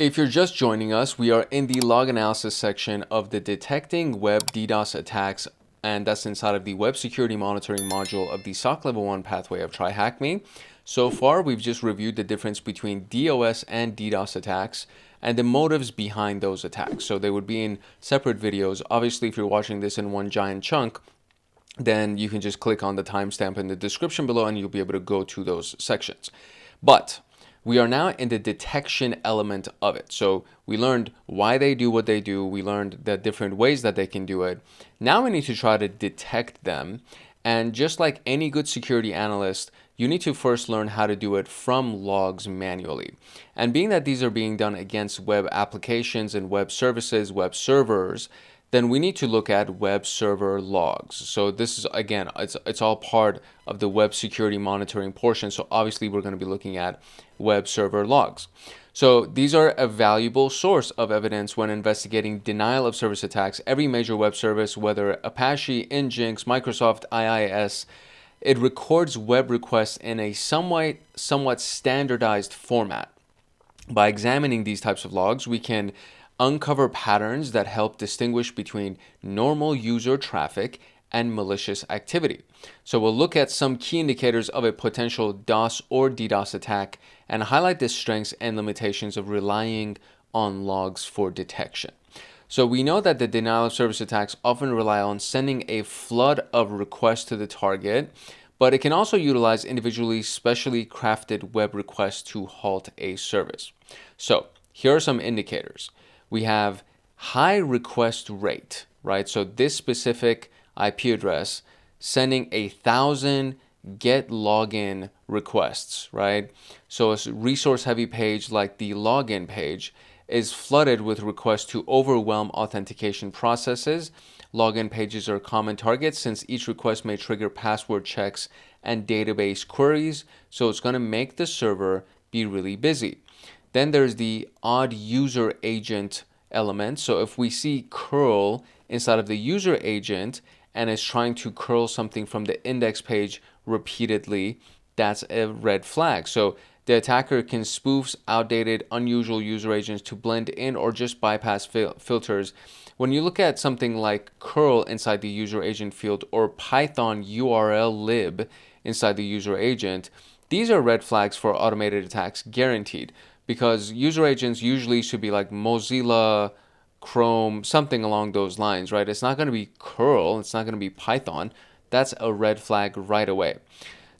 If you're just joining us, we are in the log analysis section of the Detecting Web DDoS Attacks, and that's inside of the Web Security Monitoring module of the SOC Level 1 pathway of TryHackMe. So far, we've just reviewed the difference between DOS and DDoS attacks and the motives behind those attacks. So they would be in separate videos. Obviously, if you're watching this in one giant chunk, then you can just click on the timestamp in the description below and you'll be able to go to those sections. But we are now in the detection element of it. So we learned why they do what they do. We learned the different ways that they can do it. Now we need to try to detect them. And just like any good security analyst, you need to first learn how to do it from logs manually. And being that these are being done against web applications and web services, web servers, then we need to look at web server logs. So this is, again, it's all part of the web security monitoring portion. So obviously we're going to be looking at web server logs. So these are a valuable source of evidence when investigating denial of service attacks. Every major web service, whether Apache, Nginx, Microsoft, IIS, it records web requests in a somewhat standardized format. By examining these types of logs, we can uncover patterns that help distinguish between normal user traffic and malicious activity. So we'll look at some key indicators of a potential DOS or DDoS attack and highlight the strengths and limitations of relying on logs for detection. So we know that the denial of service attacks often rely on sending a flood of requests to the target, but it can also utilize individually specially crafted web requests to halt a service. So here are some indicators. We have high request rate, right? So this specific IP address sending 1,000 get login requests, right? So a resource heavy page like the login page is flooded with requests to overwhelm authentication processes. Login pages are common targets since each request may trigger password checks and database queries. So it's going to make the server be really busy. Then there's the odd user agent element. So if we see curl inside of the user agent and it's trying to curl something from the index page repeatedly, that's a red flag. So the attacker can spoof outdated, unusual user agents to blend in or just bypass filters. When you look at something like curl inside the user agent field or Python URL lib inside the user agent, these are red flags for automated attacks, guaranteed. Because user agents usually should be like Mozilla, Chrome, something along those lines, right? It's not going to be curl. It's not going to be Python. That's a red flag right away.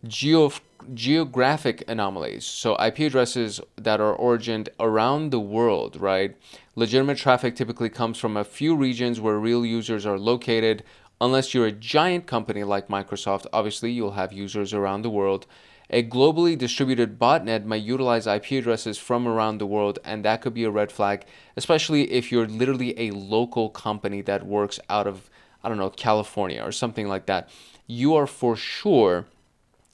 Geographic anomalies. So IP addresses that are origined around the world, right? Legitimate traffic typically comes from a few regions where real users are located. Unless you're a giant company like Microsoft, obviously you'll have users around the world. A globally distributed botnet might utilize IP addresses from around the world, and that could be a red flag, especially if you're literally a local company that works out of, I don't know, California or something like that. You are for sure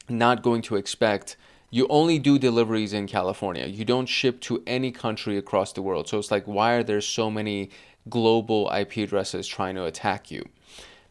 not going to expect, you only do deliveries in California. You don't ship to any country across the world. So it's like, why are there so many global IP addresses trying to attack you?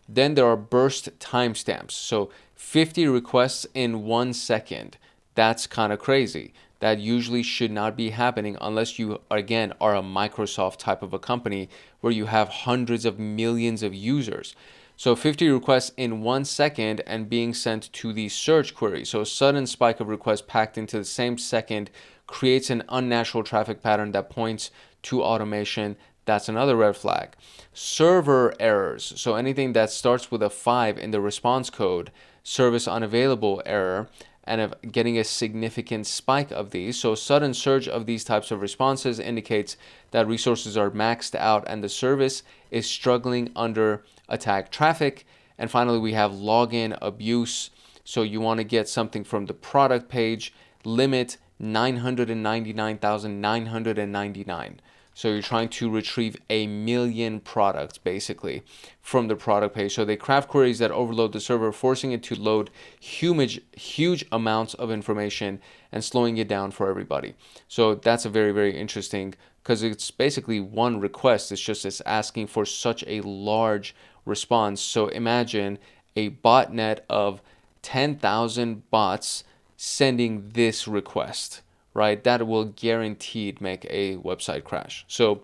Then there are burst timestamps. So 50 requests in 1 second. That's kind of crazy. That usually should not be happening unless you, again, are a Microsoft type of a company where you have hundreds of millions of users. So 50 requests in 1 second and being sent to the search query. So a sudden spike of requests packed into the same second creates an unnatural traffic pattern that points to automation. That's another red flag. Server errors. So anything that starts with a 5 in the response code, service unavailable error, and getting a significant spike of these. So a sudden surge of these types of responses indicates that resources are maxed out and the service is struggling under attack traffic. And finally, we have login abuse. So you want to get something from the product page, limit 999,999. So you're trying to retrieve 1 million products basically from the product page. So they craft queries that overload the server, forcing it to load huge amounts of information and slowing it down for everybody. So that's a very, very interesting, because it's basically one request. It's asking for such a large response. So imagine a botnet of 10,000 bots sending this request, right, that will guaranteed make a website crash. So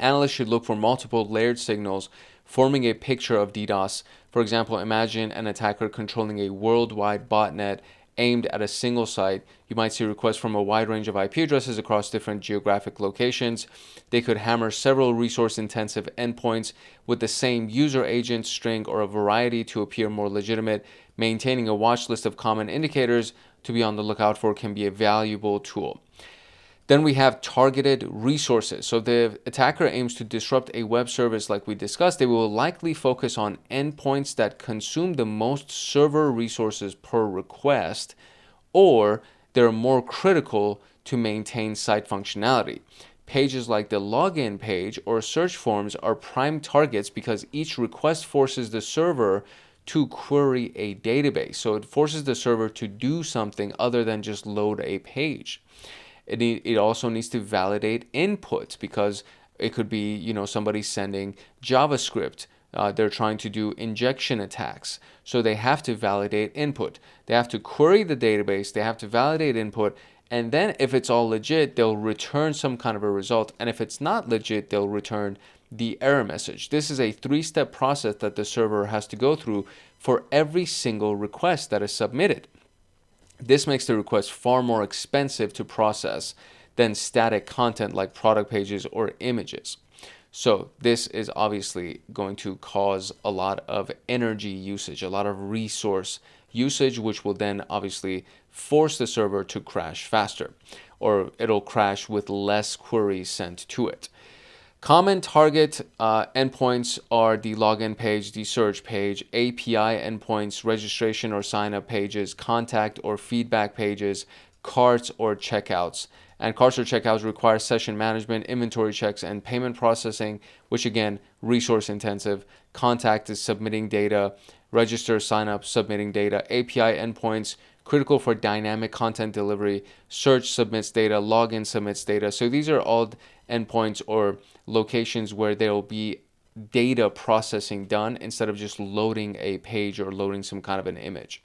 analysts should look for multiple layered signals forming a picture of DDoS. For example, imagine an attacker controlling a worldwide botnet aimed at a single site. You might see requests from a wide range of IP addresses across different geographic locations. They could hammer several resource-intensive endpoints with the same user agent, string, or a variety to appear more legitimate. Maintaining a watch list of common indicators to be on the lookout for can be a valuable tool. Then we have targeted resources. So if the attacker aims to disrupt a web service like we discussed, they will likely focus on endpoints that consume the most server resources per request, or they're more critical to maintain site functionality. Pages like the login page or search forms are prime targets because each request forces the server to query a database. So it forces the server to do something other than just load a page. It also needs to validate inputs because it could be, somebody sending JavaScript. They're trying to do injection attacks. So they have to validate input. They have to query the database. They have to validate input. And then if it's all legit, they'll return some kind of a result. And if it's not legit, they'll return the error message. This is a 3-step process that the server has to go through for every single request that is submitted. This makes the request far more expensive to process than static content like product pages or images. So this is obviously going to cause a lot of energy usage, a lot of resource usage, which will then obviously force the server to crash faster, or it'll crash with less queries sent to it. Common target endpoints are the login page, the search page, API endpoints, registration or sign up pages, contact or feedback pages, carts or checkouts. And carts or checkouts require session management, inventory checks, and payment processing, which again, resource intensive. Contact is submitting data, register, sign up, submitting data. API endpoints, critical for dynamic content delivery. Search submits data, login submits data. So these are all endpoints or locations where there will be data processing done instead of just loading a page or loading some kind of an image.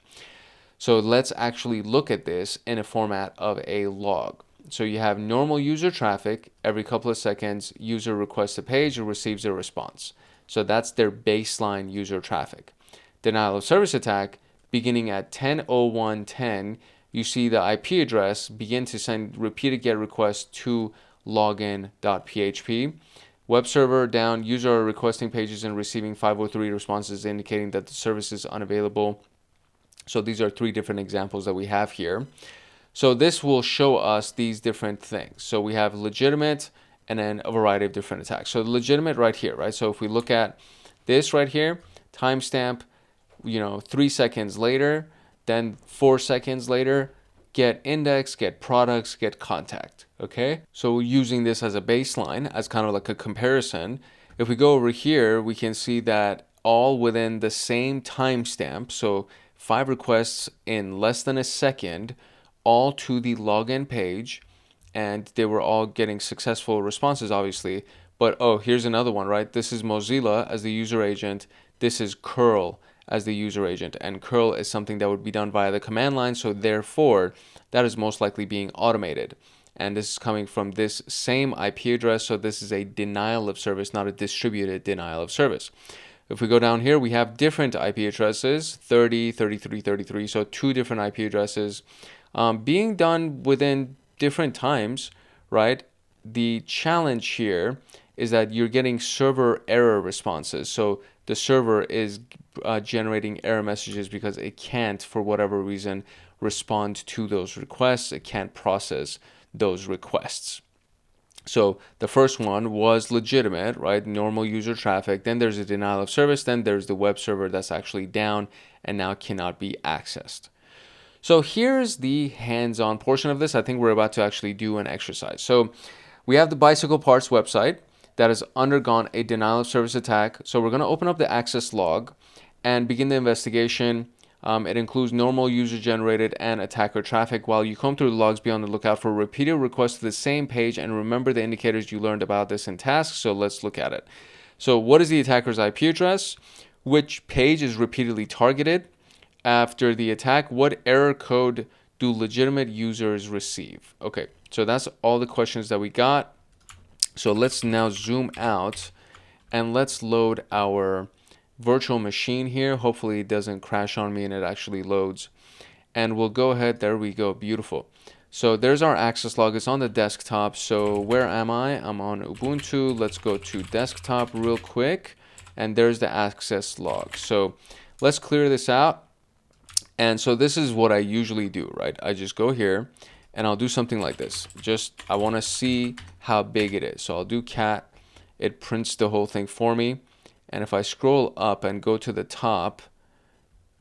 So let's actually look at this in a format of a log. So you have normal user traffic. Every couple of seconds, user requests a page or receives a response. So that's their baseline user traffic. Denial of service attack, beginning at 10:01:10, you see the IP address begin to send repeated GET requests to login.php. Web server down, user are requesting pages and receiving 503 responses indicating that the service is unavailable. So these are 3 different examples that we have here. So this will show us these different things. So we have legitimate and then a variety of different attacks. So legitimate right here, right? So if we look at this right here, timestamp, 3 seconds later, then 4 seconds later, get index, get products, get contact. Okay, so using this as a baseline, as kind of like a comparison, if we go over here, we can see that all within the same timestamp, so 5 requests in less than a second, all to the login page, and they were all getting successful responses, obviously. But here's another one, right? This is Mozilla as the user agent. This is curl as the user agent, and curl is something that would be done via the command line, so therefore that is most likely being automated. And this is coming from this same IP address, so this is a denial of service, not a distributed denial of service. If we go down here, we have different IP addresses, 30, 33, 33, so 2 different IP addresses being done within different times, right? The challenge here is that you're getting server error responses. So the server is generating error messages because it can't, for whatever reason, respond to those requests. It can't process those requests. So the first one was legitimate, right? Normal user traffic. Then there's a denial of service. Then there's the web server that's actually down and now cannot be accessed. So here's the hands-on portion of this. I think we're about to actually do an exercise. So we have the Bicycle Parts website that has undergone a denial of service attack. So we're going to open up the access log and begin the investigation. It includes normal user-generated and attacker traffic. While you comb through the logs, be on the lookout for repeated requests to the same page and remember the indicators you learned about this in tasks. So let's look at it. So what is the attacker's IP address? Which page is repeatedly targeted after the attack? What error code do legitimate users receive? Okay, so that's all the questions that we got. So let's now zoom out and let's load our virtual machine here. Hopefully it doesn't crash on me and it actually loads. And we'll go ahead, there we go, beautiful. So there's our access log, it's on the desktop. So where am I? I'm on Ubuntu. Let's go to desktop real quick. And there's the access log. So let's clear this out. And so this is what I usually do, right? I just go here and I'll do something like this. I want to see how big it is. So I'll do cat, it prints the whole thing for me. And if I scroll up and go to the top,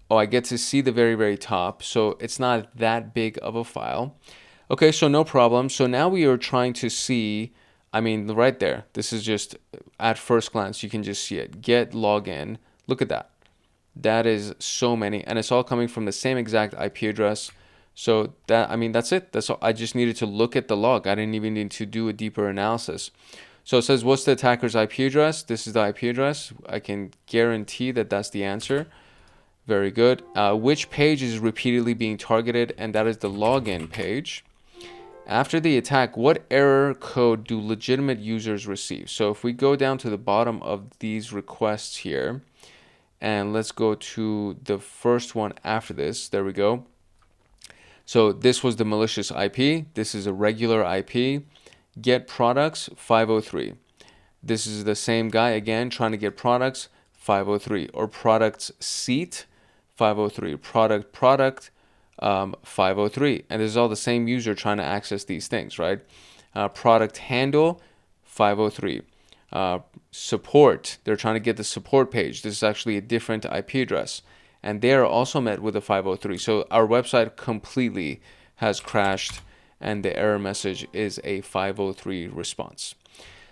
oh, I get to see the very, very top. So it's not that big of a file. Okay, so no problem. So now we are trying to see, I mean, right there, this is just at first glance, you can just see it. Get login. Look at that. That is so many, and it's all coming from the same exact IP address. So that, I mean, that's it. That's all. I just needed to look at the log. I didn't even need to do a deeper analysis. So it says, what's the attacker's IP address? This is the IP address. I can guarantee that that's the answer. Very good. Which page is repeatedly being targeted? And that is the login page. After the attack, what error code do legitimate users receive? So if we go down to the bottom of these requests here, and let's go to the first one after this. There we go. So this was the malicious IP. This is a regular IP. Get products 503. This is the same guy again trying to get products 503, or products seat 503, product 503. And this is all the same user trying to access these things, right? Product handle 503. Support, they're trying to get the support page. This is actually a different IP address, and they are also met with a 503. So our website completely has crashed, and the error message is a 503 response.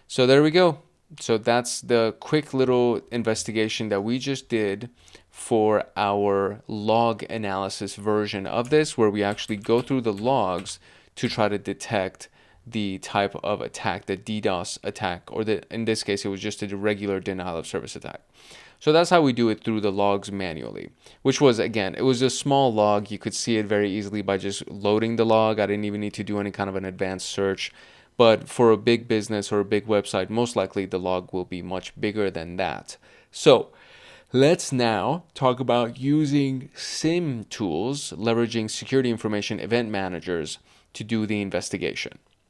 So there we go. So that's the quick little investigation that we just did for our log analysis version of this, where we actually go through the logs to try to detect the type of attack, the DDoS attack, or in this case, it was just a regular denial of service attack. So that's how we do it through the logs manually, which was, again, it was a small log. You could see it very easily by just loading the log. I didn't even need to do any kind of an advanced search. But for a big business or a big website, most likely the log will be much bigger than that. So let's now talk about using SIM tools, leveraging security information event managers to do the investigation.